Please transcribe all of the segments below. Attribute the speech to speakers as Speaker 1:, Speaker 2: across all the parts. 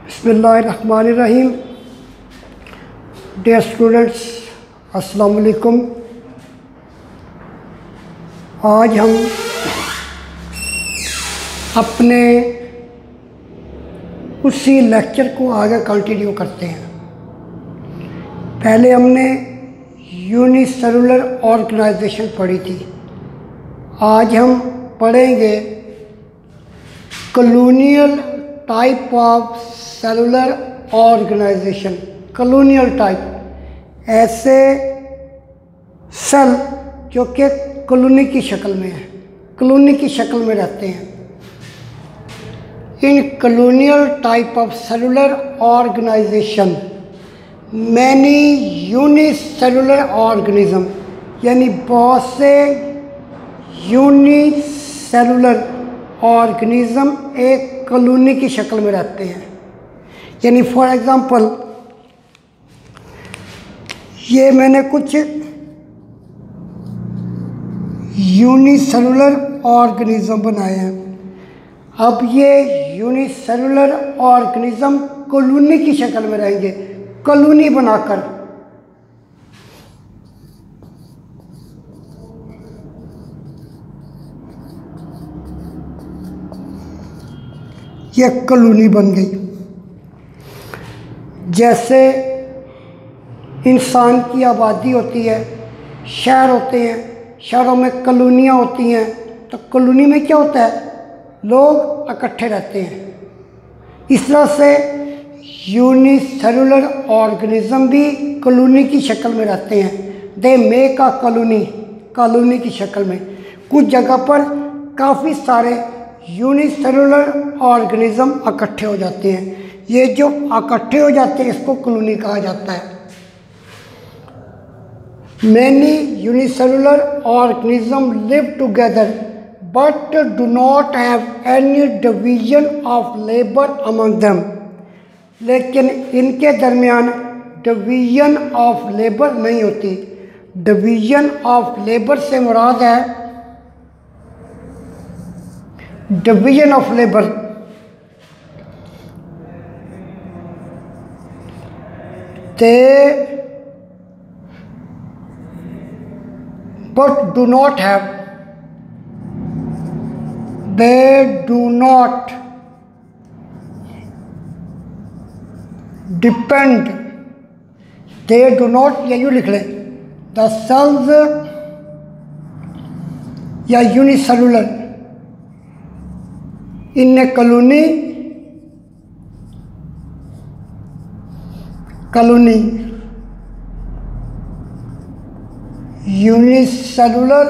Speaker 1: बिस्मिल्लाहिर्रहमानिर्रहीम। Dear students, अस्सलाम वालेकुम। आज हम अपने उसी लेक्चर को आगे कंटिन्यू करते हैं। पहले हमने यूनिसेलुलर ऑर्गेनाइजेशन पढ़ी थी। आज हम पढ़ेंगे colonial type of cellular organization. Colonial type ऐसे सेल जो कि कॉलोनी की शक्ल में है, कॉलोनी की शक्ल में रहते हैं। In colonial type of cellular organization many unicellular organism, यानी बहुत से यूनिसेलुलर ऑर्गेनिज्म एक कॉलोनी की शक्ल में रहते हैं। यानी फॉर एग्ज़ाम्पल ये मैंने कुछ यूनिसेलुलर ऑर्गेनिज्म बनाए हैं। अब ये यूनिसेलुलर ऑर्गेनिज्म कॉलोनी की शक्ल में रहेंगे, कॉलोनी बनाकर। ये कॉलोनी बन गई। जैसे इंसान की आबादी होती है, शहर होते हैं, शहरों में कॉलोनियाँ होती हैं। तो कॉलोनी में क्या होता है, लोग इकट्ठे रहते हैं। इस तरह से यूनिसेलुलर ऑर्गेनिज्म भी कॉलोनी की शक्ल में रहते हैं। They make a colony, colony की शक्ल में। कुछ जगह पर काफ़ी सारे यूनिसेलुलर ऑर्गेनिज्म इकट्ठे हो जाते हैं। ये जो इकट्ठे हो जाते हैं इसको कॉलोनी कहा जाता है। Many unicellular organism live together but do not have any division of labour among them. लेकिन इनके दरमियान डिवीजन ऑफ लेबर नहीं होती। डिवीजन ऑफ लेबर से मुराद है division of labour. They but do not have, they do not depend, they do not, या यूँ लिख लें, the cells या unicellular in a colony, colony unicellular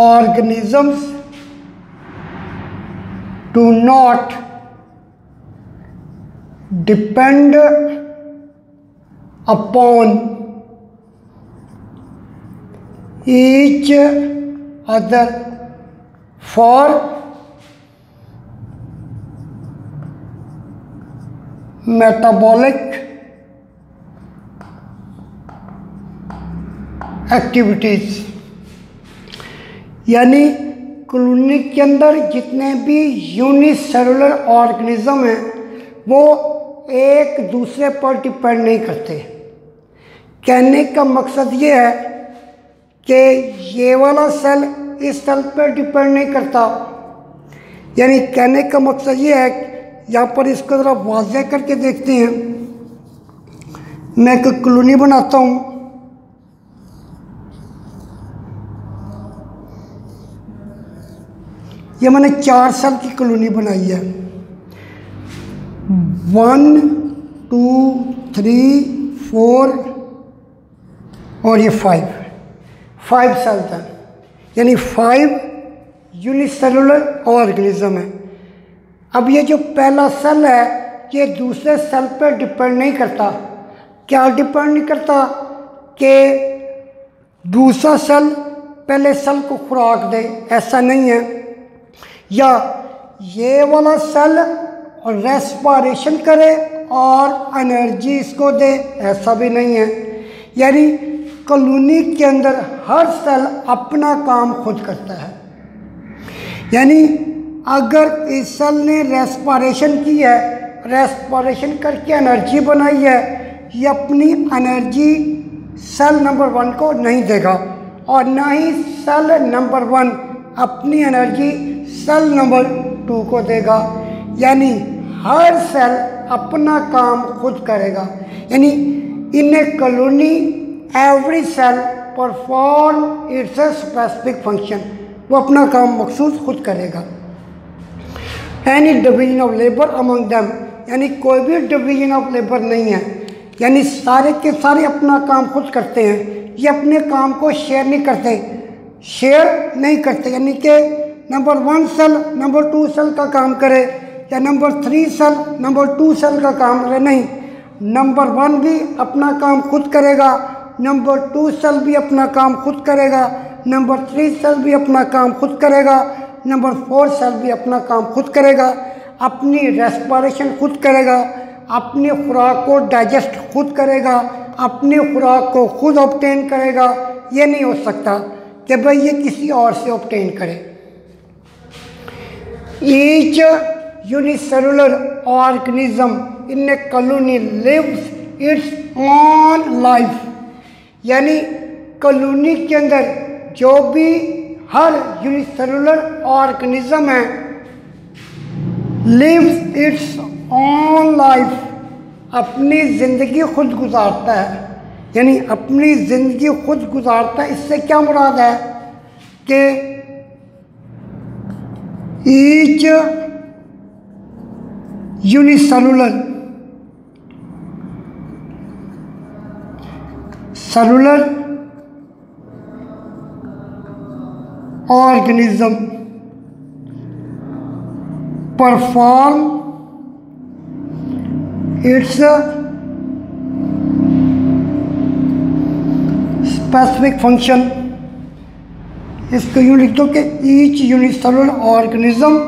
Speaker 1: organisms do not depend upon each other for metabolic activities. यानी colony के अंदर जितने भी यूनिसेलुलर ऑर्गेनिज्म हैं वो एक दूसरे पर डिपेंड नहीं करते। कहने का मकसद ये है कि ये वाला सेल इस सेल पर डिपेंड नहीं करता। यानी कहने का मकसद ये है, यहाँ पर इसको ज़रा वाज़ेह करके देखते हैं। मैं एक कॉलोनी बनाता हूँ। ये मैंने 4 सेल की कॉलोनी बनाई है। 1 2 3 4 और ये 5 सेल्स हैं। यानी 5 यूनिसेलुलर ऑर्गेनिज्म है। अब ये जो पहला सेल है ये दूसरे सेल पर डिपेंड नहीं करता। क्या डिपेंड नहीं करता कि दूसरा सेल पहले सेल को खुराक दे, ऐसा नहीं है। या ये वाला सेल रेस्पिरेशन करे और एनर्जी इसको दे, ऐसा भी नहीं है। यानी कॉलोनी के अंदर हर सेल अपना काम खुद करता है। यानी अगर इस सेल ने रेस्पिरेशन की है, रेस्पिरेशन करके एनर्जी बनाई है, ये अपनी एनर्जी सेल नंबर 1 को नहीं देगा और ना ही सेल नंबर 1 अपनी एनर्जी सेल नंबर 2 को देगा। यानी हर सेल अपना काम खुद करेगा। यानी in a colony every cell perform its specific function, वो अपना काम मखसूस खुद करेगा। Any division of labour among them, यानी कोई भी डिवीजन ऑफ लेबर नहीं है, यानी सारे के सारे अपना काम खुद करते हैं। ये अपने काम को शेयर नहीं करते, यानी कि नंबर 1 सेल नंबर 2 सेल का काम करे या नंबर 3 सेल नंबर 2 सेल का काम करे, नहीं। नंबर 1 भी अपना काम खुद करेगा, नंबर 2 सेल भी अपना काम खुद करेगा, नंबर 3 सेल भी अपना काम खुद करेगा, नंबर 4 सेल भी अपना काम खुद करेगा, अपनी रेस्पिरेशन खुद करेगा, अपनी खुराक को डाइजेस्ट खुद करेगा, अपनी खुराक को खुद ऑब्टेन करेगा। ये नहीं हो सकता कि भाई ये किसी और से ऑब्टेन करे। Each unicellular organism in a colony lives its own life, यानी कॉलोनी के अंदर जो भी हर यूनिसेलुलर ऑर्गेनिज्म है लिव्स इट्स ओन लाइफ, अपनी ज़िंदगी खुद गुजारता है। यानी अपनी ज़िंदगी खुद गुजारता है, इससे क्या मुराद है कि each unicellular organism perform its specific function. इसको यूँ लिख दो कि each unicellular organism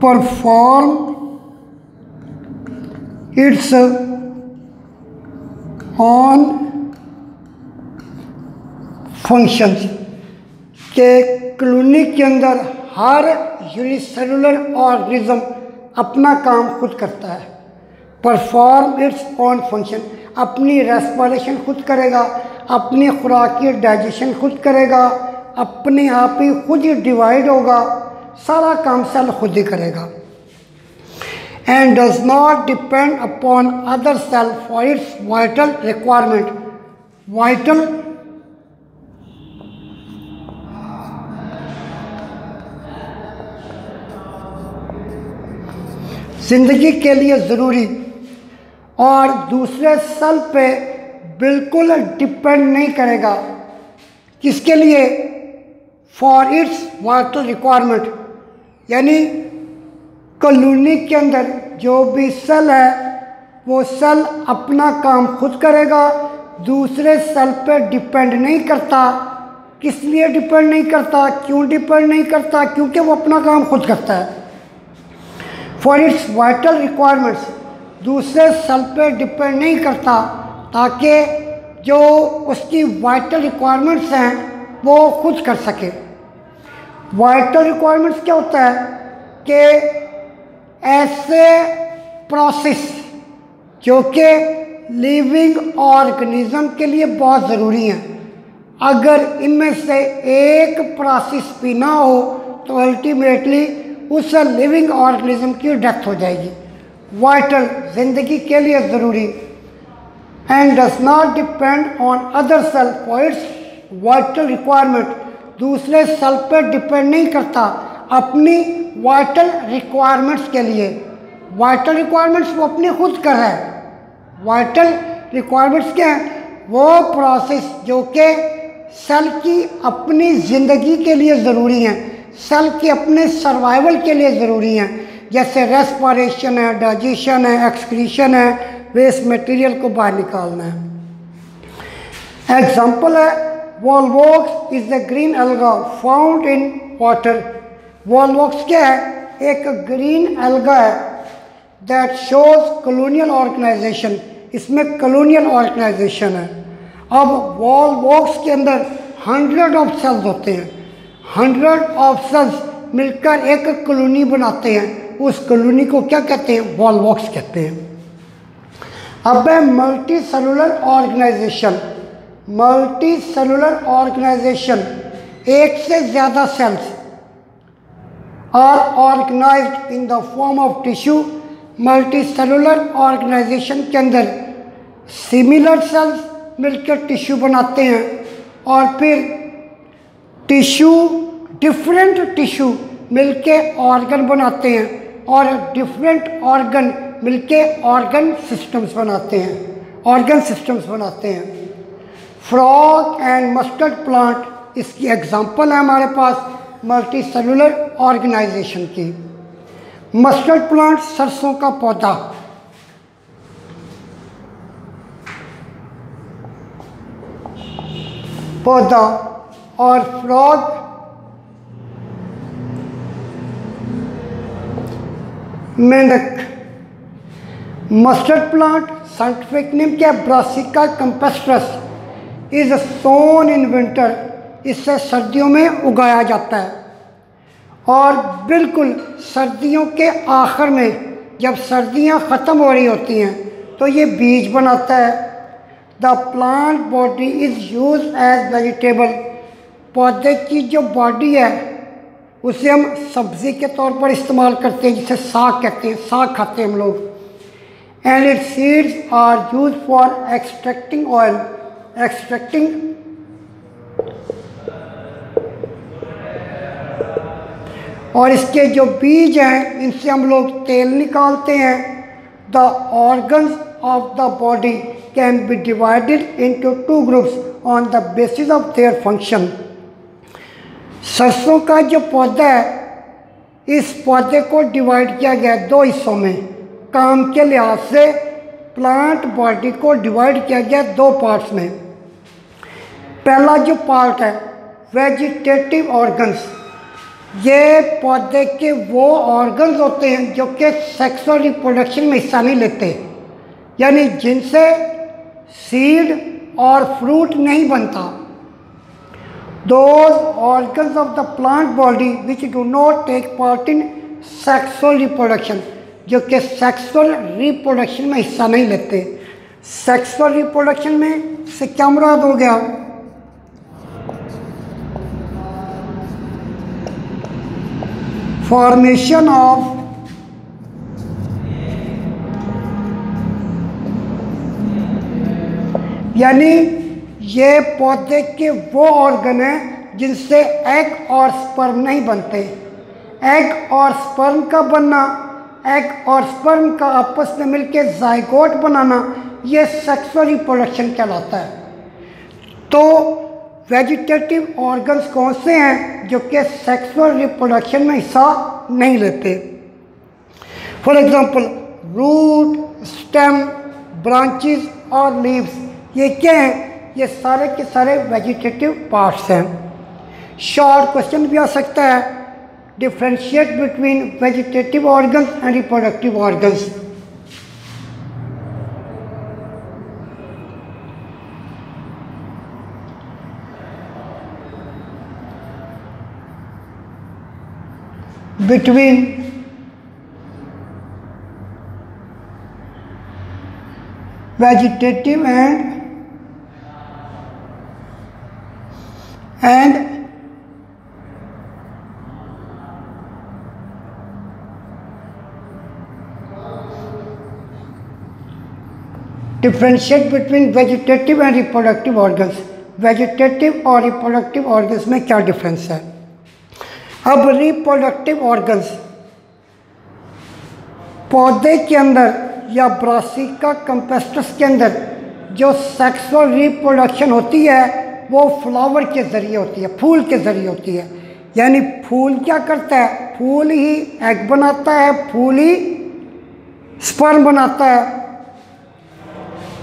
Speaker 1: perform it's on functions, के कॉलोनी के अंदर हर यूनिसेलुलर ऑर्गेनिज्म अपना काम खुद करता है। परफॉर्म इट्स ऑन फंक्शन, अपनी रेस्पिरेशन खुद करेगा, अपनी खुराक की डाइजेशन खुद करेगा, अपने आप ही खुद ही डिवाइड होगा, सारा काम सेल खुद ही करेगा। And does not depend upon other cell for its vital requirement. Vital जिंदगी के लिए ज़रूरी और दूसरे सेल पे बिल्कुल डिपेंड नहीं करेगा। किसके लिए? फॉर इट्स वाइटल रिक्वायरमेंट, यानी कॉलोनी के अंदर जो भी सेल है वो सेल अपना काम खुद करेगा, दूसरे सेल पे डिपेंड नहीं करता। किस लिए डिपेंड नहीं करता? क्यों डिपेंड नहीं करता? क्योंकि वो अपना काम खुद करता है। फॉर इट्स वाइटल रिक्वायरमेंट्स, दूसरे सेल पे डिपेंड नहीं करता ताकि जो उसकी वाइटल रिक्वायरमेंट्स हैं वो खुद कर सके। वाइटल रिक्वायरमेंट्स क्या होता है कि ऐसे प्रोसेस जो कि लिविंग ऑर्गेनिज्म के लिए बहुत ज़रूरी हैं, अगर इनमें से एक प्रोसेस भी ना हो तो अल्टीमेटली उस लिविंग ऑर्गेनिज्म की डेथ हो जाएगी। वाइटल, जिंदगी के लिए ज़रूरी। And does not depend on other cell for its vital requirement, दूसरे सेल पर डिपेंड नहीं करता अपनी वाइटल रिक्वायरमेंट्स के लिए। वाइटल रिक्वायरमेंट्स वो अपनी खुद कर रहा है। वाइटल रिक्वायरमेंट्स क्या हैं? वो प्रोसेस जो कि सेल की अपनी ज़िंदगी के लिए ज़रूरी हैं, सेल के अपने सर्वाइवल के लिए ज़रूरी हैं, जैसे रेस्पिरेशन है, डाइजेशन है, एक्सक्रीशन है, वेस्ट मटेरियल को बाहर निकालना है। एग्जाम्पल है Volvox is the green alga found in water. Volvox क्या है? एक ग्रीन एल्गा है दैट शोज कॉलोनियल ऑर्गेनाइजेशन, इसमें कॉलोनियल ऑर्गेनाइजेशन है। अब वॉलवॉक्स के अंदर 100 ऑफ सेल्स होते हैं, 100 ऑफ सेल्स मिलकर एक कॉलोनी बनाते हैं, उस कॉलोनी को क्या कहते हैं? वॉलवॉक्स कहते हैं। अब है multi cellular organization. Multi cellular organization, एक से ज़्यादा cells are organized in the form of tissue. Multi cellular organization के अंदर सिमिलर सेल्स मिलकर टिश्यू बनाते हैं और फिर टिश्यू, डिफरेंट टिश्यू मिलके ऑर्गन बनाते हैं और डिफरेंट ऑर्गन मिलके ऑर्गन सिस्टम्स बनाते हैं, ऑर्गन सिस्टम्स बनाते हैं। फ्रॉग एंड मस्टर्ड प्लांट इसकी एग्जांपल है हमारे पास मल्टी सेलुलर ऑर्गेनाइजेशन की। मस्टर्ड प्लांट सरसों का पौधा, और फ्रॉग मेंढक। मस्टर्ड प्लांट साइंटिफिक नेम क्या है? Brassica campestris is sown in winter. इससे सर्दियों में उगाया जाता है और बिल्कुल सर्दियों के आखिर में जब सर्दियां ख़त्म हो रही होती हैं तो ये बीज बनाता है। The plant body is use as vegetable. पौधे की जो बॉडी है उसे हम सब्ज़ी के तौर पर इस्तेमाल करते हैं, जिसे साग कहते हैं, साग खाते हैं हम लोग। And its seeds are use for extracting oil. Extracting और इसके जो बीज हैं इनसे हम लोग तेल निकालते हैं। The organs of the body can be divided into 2 groups on the basis of their function. सरसों का जो पौधा है, इस पौधे को डिवाइड किया गया 2 हिस्सों में। काम के लिहाज से प्लांट बॉडी को डिवाइड किया गया 2 पार्ट्स में। पहला जो पार्ट है वेजिटेटिव ऑर्गन्स, ये पौधे के वो ऑर्गन्स होते हैं जो कि सेक्सुअल रिप्रोडक्शन में हिस्सा नहीं लेते, यानी जिनसे सीड और फ्रूट नहीं बनता। Those organs of the plant body which do not take part in sexual reproduction, जो कि सेक्सुअल रिप्रोडक्शन में हिस्सा नहीं लेते। सेक्सुअल रिप्रोडक्शन में से क्या मुराद हो गया? फॉर्मेशन ऑफ यानी ये पौधे के वो ऑर्गन हैं जिनसे एग और स्पर्म नहीं बनते। एग और स्पर्म का बनना, एग और स्पर्म का आपस में मिलकर जाइगोट बनाना, ये सेक्सुअल रिप्रोडक्शन कहलाता है। तो वेजिटेटिव ऑर्गन्स कौन से हैं जो कि सेक्सुअल रिप्रोडक्शन में हिस्सा नहीं लेते? For example root, stem, branches और लीव्स, ये क्या हैं? ये सारे के सारे वेजिटेटिव पार्ट्स हैं। शॉर्ट क्वेश्चन भी आ सकता है, differentiate between vegetative organs and reproductive organs. Between vegetative and differentiate between vegetative and reproductive organs. Vegetative और रिप्रोडक्टिव ऑर्गन्स में क्या डिफरेंस है? अब रिप्रोडक्टिव ऑर्गन्स पौधे के अंदर या ब्रासिका कैम्पेस्ट्रस के अंदर जो सेक्सुअल रिप्रोडक्शन होती है वो फ्लावर के ज़रिए होती है, फूल के ज़रिए होती है। यानी फूल क्या करता है? फूल ही एग बनाता है, फूल ही स्पर्म बनाता है।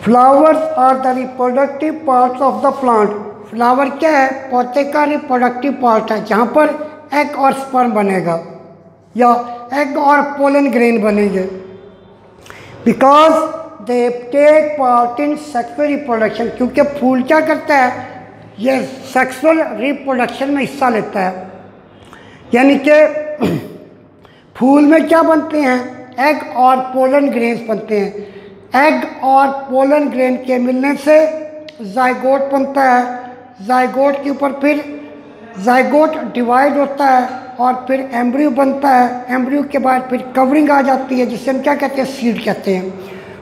Speaker 1: Flowers are the reproductive parts of the plant. Flower क्या है? पौधे का रिप्रोडक्टिव पार्ट है जहाँ पर एग और स्पर्म बनेगा या एग और पोलन ग्रेन बनेंगे। Because they take part in sexual reproduction, क्योंकि फूल क्या करता है? ये सेक्सुअल रिप्रोडक्शन में हिस्सा लेता है। यानी कि फूल में क्या बनते हैं, एग और पोलन ग्रेन्स बनते हैं। एग और पोलन ग्रेन के मिलने से जाइगोट बनता है। जाइगोट के ऊपर फिर जाइगोट डिवाइड होता है और फिर एम्ब्रियो बनता है। एम्ब्रियो के बाद फिर कवरिंग आ जाती है जिसे हम क्या कहते हैं, सीड कहते हैं।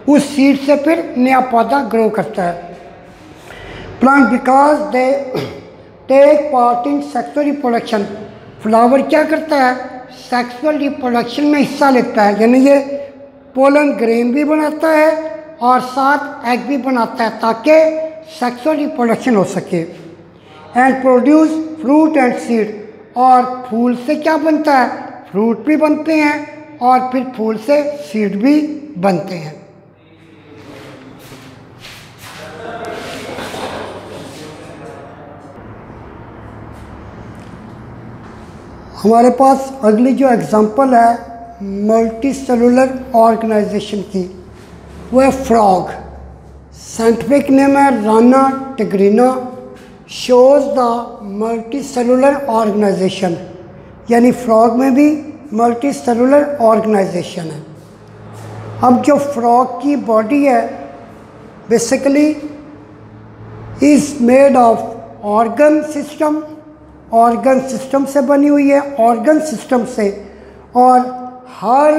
Speaker 1: उस सीड से फिर नया पौधा ग्रो करता है। Plant because they take part in sexual reproduction, flower क्या करता है, सेक्सुअल रिप्रोडक्शन में हिस्सा लेता है। यानी ये पोलन ग्रेन भी बनाता है और साथ एग भी बनाता है ताकि सेक्सुअल रिप्रोडक्शन हो सके। And produce fruit and seed, और फूल से क्या बनता है, फ्रूट भी बनते हैं और फिर फूल से सीड भी बनते हैं। हमारे पास अगली जो एग्जांपल है मल्टी सेलुलर ऑर्गेनाइजेशन की, वो है फ्रॉग। साइंटिफिक नेम है Rana tigrina. Shows the multi cellular organization, यानी फ्रॉग में भी मल्टी सेलुलर ऑर्गेनाइजेशन है। अब जो फ्रॉग की बॉडी है basically is made of organ system, organ system से बनी हुई है, ऑर्गन सिस्टम से, और हर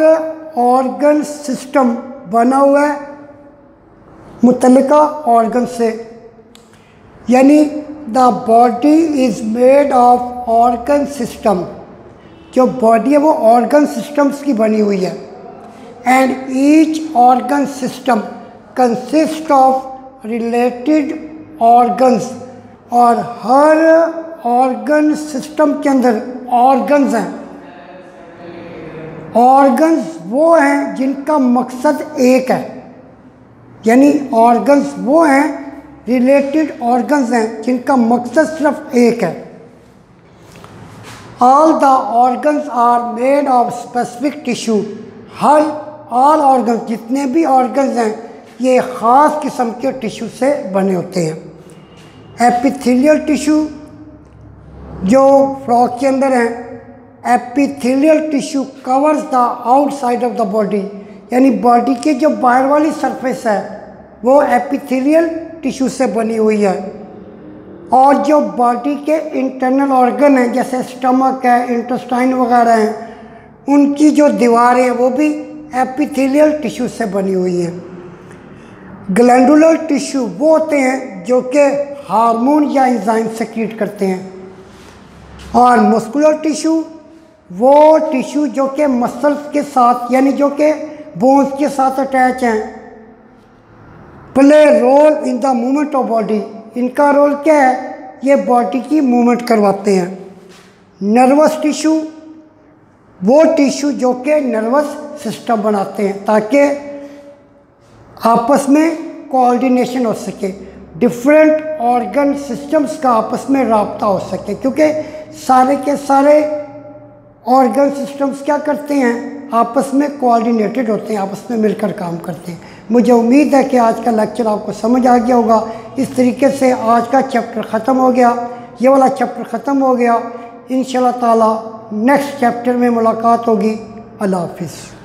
Speaker 1: ऑर्गन सिस्टम बना हुआ है मुतल्लिका ऑर्गन से। यानी the body is made of organ system, जो बॉडी है वो ऑर्गन सिस्टम्स की बनी हुई है। And each organ system consist of related organs, और हर ऑर्गन सिस्टम के अंदर ऑर्गन्स हैं। ऑर्गन्स वो हैं जिनका मकसद एक है, यानी ऑर्गन्स वो हैं, रिलेटेड ऑर्गन्स हैं जिनका मकसद सिर्फ एक है। All the organs are made of specific tissue, हर ऑल ऑर्गन्स, जितने भी ऑर्गन्स हैं ये ख़ास किस्म के टिश्यू से बने होते हैं। एपिथेलियल टिश्यू जो फ्रॉग के अंदर है, epithelial tissue covers the outside of the body, यानी बॉडी के जो बाहर वाली सरफेस है वो एपिथेलियल टिश्यू से बनी हुई है। और जो बॉडी के इंटरनल ऑर्गन हैं जैसे स्टमक है, इंटेस्टाइन वगैरह हैं, उनकी जो दीवारें हैं वो भी एपिथेलियल टिश्यू से बनी हुई हैं। ग्लैंडुलर टिश्यू वो होते हैं जो कि हार्मोन या एंजाइम सेक्रीट करते हैं। और मस्कुलर टिश्यू वो टिश्यू जो कि मसल्स के साथ, यानी जो कि बोन्स के साथ अटैच हैं, play role in the movement of body, इनका रोल क्या है, ये बॉडी की मूवमेंट करवाते हैं। नर्वस टिश्यू वो टिश्यू जो कि नर्वस सिस्टम बनाते हैं ताकि आपस में कोऑर्डिनेशन हो सके, डिफरेंट ऑर्गन सिस्टम्स का आपस में राब्ता हो सके, क्योंकि सारे के सारे ऑर्गन सिस्टम्स क्या करते हैं, आपस में कोऑर्डिनेटेड होते हैं, आपस में मिलकर काम करते हैं। मुझे उम्मीद है कि आज का लेक्चर आपको समझ आ गया होगा। इस तरीके से आज का चैप्टर ख़त्म हो गया, ये वाला चैप्टर ख़त्म हो गया। इंशाल्लाह ताला नेक्स्ट चैप्टर में मुलाकात होगी। अल्लाह हाफिज़।